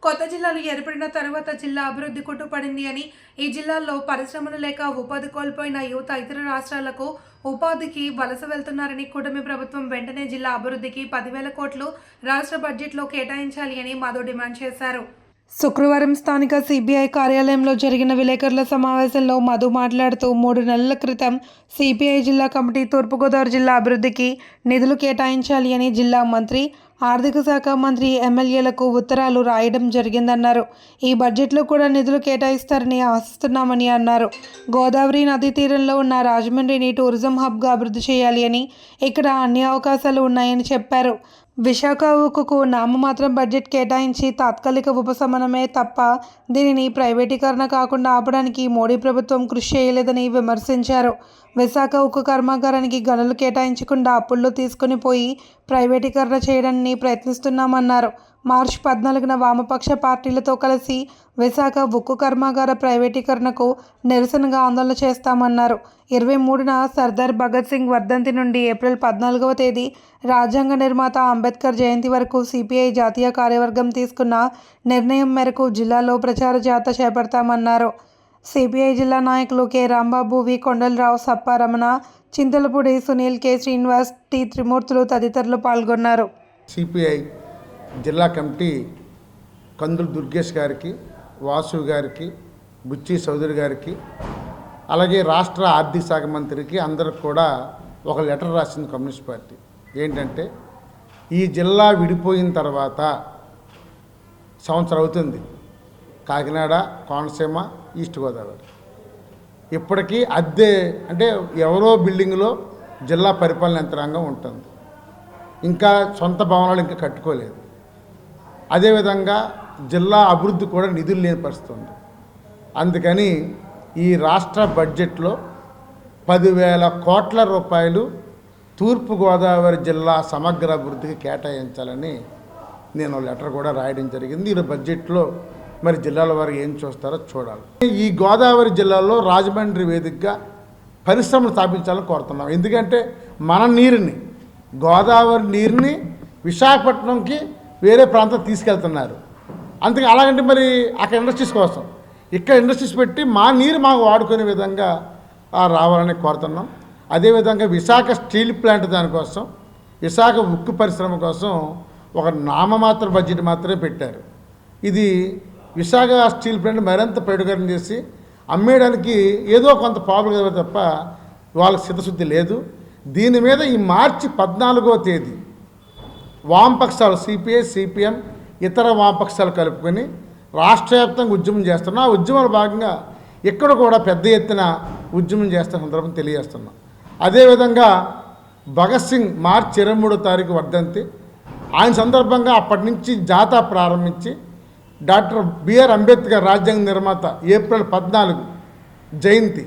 కొత్త జిల్లాలు ఏర్పడిన తర్వాత జిల్లా అభివృద్ధి కుట్టుపడింది అని, ఈ జిల్లాల్లో పరిశ్రమలు లేక ఉపాధి కోల్పోయిన యువత ఇతర రాష్ట్రాలకు ఉపాధికి వలస వెళ్తున్నారని, కూటమి ప్రభుత్వం వెంటనే జిల్లా అభివృద్ధికి 10,000 కోట్లు రాష్ట్ర బడ్జెట్లో కేటాయించాలి అని మధు డిమాండ్ చేశారు. శుక్రవారం స్థానిక సిపిఐ కార్యాలయంలో జరిగిన విలేకరుల సమావేశంలో మధు మాట్లాడుతూ 3 నెలల క్రితం సిపిఐ జిల్లా కమిటీ తూర్పుగోదావరి జిల్లా అభివృద్ధికి నిధులు కేటాయించాలి అని జిల్లా మంత్రి, ఆర్థిక శాఖ మంత్రి, ఎమ్మెల్యేలకు ఉత్తరాలు రాయడం జరిగిందన్నారు. ఈ బడ్జెట్లో కూడా నిధులు కేటాయిస్తారని ఆశిస్తున్నామని అన్నారు. గోదావరి నదీ తీరంలో ఉన్న రాజమండ్రిని టూరిజం హబ్గా అభివృద్ధి చేయాలి అని, ఇక్కడ అన్ని అవకాశాలు ఉన్నాయని చెప్పారు. విశాఖ ఉక్కుకు నామమాత్రం బడ్జెట్ కేటాయించి తాత్కాలిక ఉపశమనమే తప్ప దీనిని ప్రైవేటీకరణ కాకుండా ఆపడానికి మోడీ ప్రభుత్వం కృషి చేయలేదని విమర్శించారు. విశాఖ ఉక్కు కర్మాగారానికి గనులు కేటాయించకుండా అప్పుల్లో తీసుకుని పోయి ప్రైవేటీకరణ చేయడాన్ని ప్రయత్నిస్తున్నామన్నారు. మార్చి 14న వామపక్ష పార్టీలతో కలిసి విశాఖ ఉక్కు కర్మాగార ప్రైవేటీకరణకు నిరసనగా ఆందోళన చేస్తామన్నారు. 23న సర్దార్ భగత్ సింగ్ వర్ధంతి నుండి ఏప్రిల్ 14వ తేదీ రాజ్యాంగ నిర్మాత అంబేద్కర్ జయంతి వరకు సిపిఐ జాతీయ కార్యవర్గం తీసుకున్న నిర్ణయం మేరకు జిల్లాలో ప్రచార జాథా చేపడతామన్నారు. సిపిఐ జిల్లా నాయకులు కె రాంబాబు, వి కొండలరావు, సప్ప రమణ, చింతలపూడి సునీల్, కె శ్రీనివాస్, టి త్రిమూర్తులు తదితరులు పాల్గొన్నారు. సిపిఐ జిల్లా కమిటీ కందులు దుర్గేష్ గారికి, వాసు గారికి, బుచ్చి చౌదరి గారికి, అలాగే రాష్ట్ర ఆర్థిక శాఖ మంత్రికి అందరికి కూడా ఒక లెటర్ రాసింది కమ్యూనిస్ట్ పార్టీ. ఏంటంటే, ఈ జిల్లా విడిపోయిన తర్వాత సంవత్సరం అవుతుంది. కాకినాడ, కోనసీమ, ఈస్ట్ గోదావరి ఇప్పటికీ అద్దె అంటే ఎవరో బిల్డింగ్లో జిల్లా పరిపాలన యంత్రాంగం ఉంటుంది. ఇంకా సొంత భవనాలు ఇంకా కట్టుకోలేదు. అదేవిధంగా జిల్లా అభివృద్ధి కూడా నిధులు లేని పరిస్థితి ఉంది. అందుకని ఈ రాష్ట్ర బడ్జెట్లో 10,000 కోట్ల రూపాయలు తూర్పుగోదావరి జిల్లా సమగ్ర అభివృద్ధికి కేటాయించాలని నేను లెటర్ కూడా రాయడం జరిగింది. ఈ బడ్జెట్లో మరి జిల్లాల వారు ఏం చూస్తారో చూడాలి. ఈ గోదావరి జిల్లాలో రాజమండ్రి వేదికగా పరిశ్రమలు స్థాపించాలని కోరుతున్నాం. ఎందుకంటే మన నీరుని, గోదావరి నీరుని విశాఖపట్నంకి వేరే ప్రాంతం తీసుకెళ్తున్నారు. అందుకే అలాగంటే మరి అక్కడ ఇండస్ట్రీస్ కోసం ఇక్కడ ఇండస్ట్రీస్ పెట్టి మా నీరు మాకు వాడుకునే విధంగా రావాలని కోరుతున్నాం. అదేవిధంగా విశాఖ స్టీల్ ప్లాంట్ దానికోసం, విశాఖ ఉక్కు పరిశ్రమ కోసం ఒక నామమాత్ర బడ్జెట్ మాత్రమే పెట్టారు. ఇది విశాఖ స్టీల్ ప్లాంట్ మరింత పెడుగరం చేసి అమ్మేయడానికి ఏదో కొంత పాపులర్ తప్ప వాళ్ళకి చిత్తశుద్ధి లేదు. దీని మీద ఈ మార్చి 14వ తేదీ వామపక్షాలు సిపిఐ, సిపిఎం, ఇతర వామపక్షాలు కలుపుకొని రాష్ట్ర వ్యాప్తంగా ఉద్యమం చేస్తున్నాం. ఆ ఉద్యమంలో భాగంగా ఇక్కడ కూడా పెద్ద ఎత్తున ఉద్యమం చేస్తున్న సందర్భం తెలియజేస్తున్నాం. అదేవిధంగా భగత్ సింగ్ మార్చి 23వ తారీఖు వర్ధంతి. ఆయన సందర్భంగా అప్పటి నుంచి జాథా ప్రారంభించి డాక్టర్ బిఆర్ అంబేద్కర్ రాజ్యాంగ నిర్మాత ఏప్రిల్ 14 జయంతి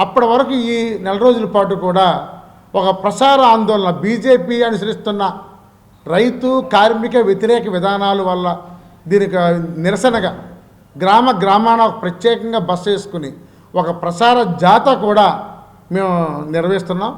అప్పటి వరకు ఈ నెల రోజుల పాటు కూడా ఒక ప్రసార ఆందోళన, బీజేపీ అనుసరిస్తున్న రైతు కార్మిక వ్యతిరేక విధానాల వల్ల దీనికి నిరసనగా గ్రామాన ప్రత్యేకంగా బస్సు వేసుకుని ఒక ప్రసార జాథా కూడా మేము నిర్వహిస్తున్నాం.